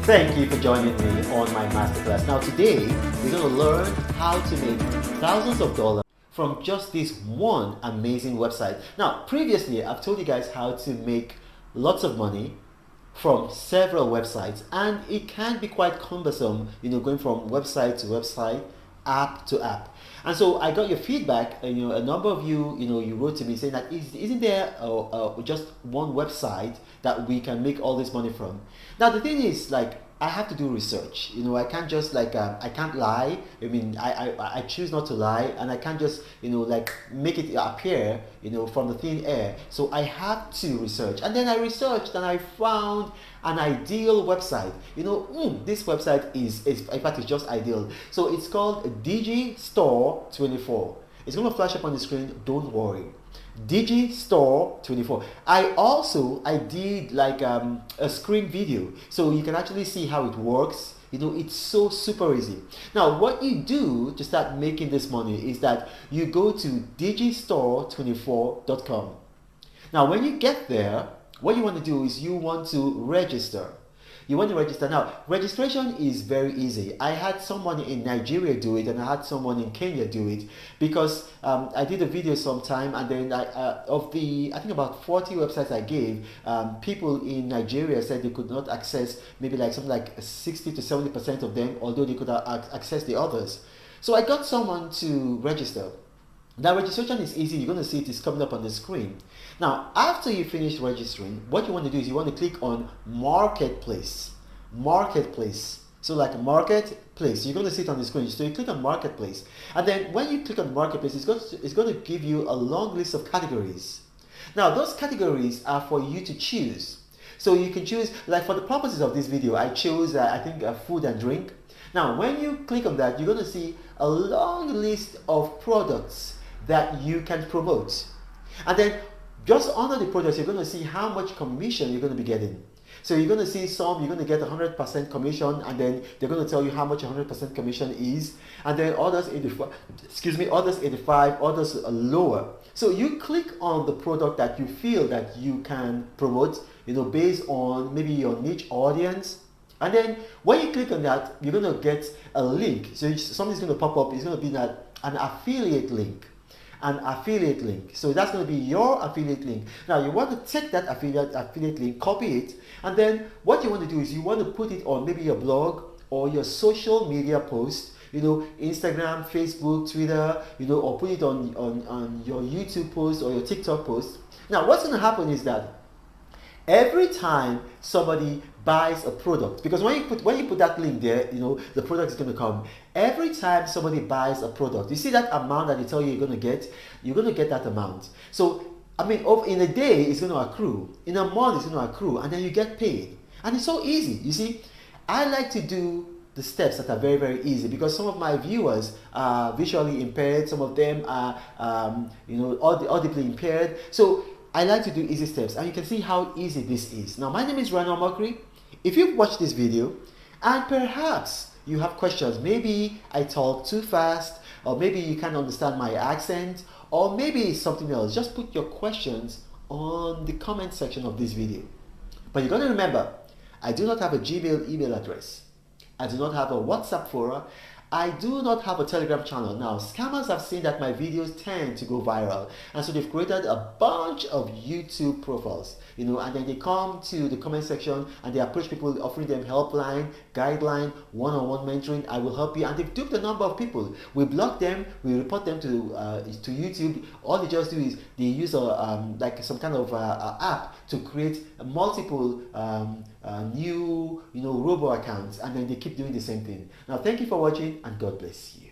Thank you for joining me on my masterclass. Now today, we're going to learn how to make thousands of dollars from just this one amazing website. Now, previously, I've told you guys how to make lots of money from several websites, and it can be quite cumbersome, going from website to website, app to app. And so I got your feedback, and a number of you, you wrote to me saying that isn't there just one website that we can make all this money from? Now the thing is, like, I have to do research. I can't just I can't lie. I mean, I choose not to lie, and I can't just make it appear from the thin air. So I have to research, and then I researched and I found an ideal website. This website is in fact, it's just ideal. So it's called Digistore24. It's going to flash up on the screen. Don't worry. Digistore24. I did like a screen video, so you can actually see how it works. It's so super easy. Now what you do to start making this money is that you go to digistore24.com. Now when you get there, what you want to do is you want to register. Now, registration is very easy. I had someone in Nigeria do it, and I had someone in Kenya do it, because I did a video sometime, and then I think about 40 websites I gave, people in Nigeria said they could not access maybe like something like 60 to 70% of them, although they could access the others. So I got someone to register. Now registration is easy. You're going to see it is coming up on the screen. Now after you finish registering, what you want to do is you want to click on Marketplace. So like Marketplace, you're going to see it on the screen. So you click on Marketplace, and then when you click on Marketplace, it's going to give you a long list of categories. Now those categories are for you to choose. So you can choose, like for the purposes of this video, I chose I think food and drink. Now when you click on that, you're going to see a long list of products that you can promote, and then just under the products you're going to see how much commission you're going to be getting. So you're going to see some, you're going to get 100% commission, and then they're going to tell you how much 100% commission is, and then others 85, others 85, others lower. So you click on the product that you feel that you can promote, based on maybe your niche audience. And then when you click on that, you're going to get a link. So something's going to pop up. It's going to be an affiliate link. So that's going to be your affiliate link. Now you want to take that affiliate link, copy it, and then what you want to do is you want to put it on maybe your blog or your social media post, Instagram, Facebook, Twitter, or put it on your YouTube post or your TikTok post. Now what's going to happen is that every time somebody buys a product, because when you put that link there, the product is going to come. Every time somebody buys a product, you see that amount that they tell you you're going to get that amount. So I mean, in a day it's going to accrue, in a month it's going to accrue, and then you get paid. And it's so easy. You see, I like to do the steps that are very, very easy, because some of my viewers are visually impaired, some of them are audibly impaired. So I like to do easy steps, and you can see how easy this is. Now my name is Rano Makri. If you've watched this video and perhaps you have questions, maybe I talk too fast, or maybe you can't understand my accent, or maybe it's something else, just put your questions on the comment section of this video. But you're going to remember, I do not have a Gmail email address. I do not have a WhatsApp forum. I do not have a Telegram channel. Now, scammers have seen that my videos tend to go viral, and so they've created a bunch of YouTube profiles, and then they come to the comment section and they approach people offering them helpline, guideline, one-on-one mentoring. I will help you, and they've duped a number of people. We block them, we report them to YouTube. All they just do is they use like some kind of app to create multiple new robo accounts, and then they keep doing the same thing. Now thank you for watching, and God bless you.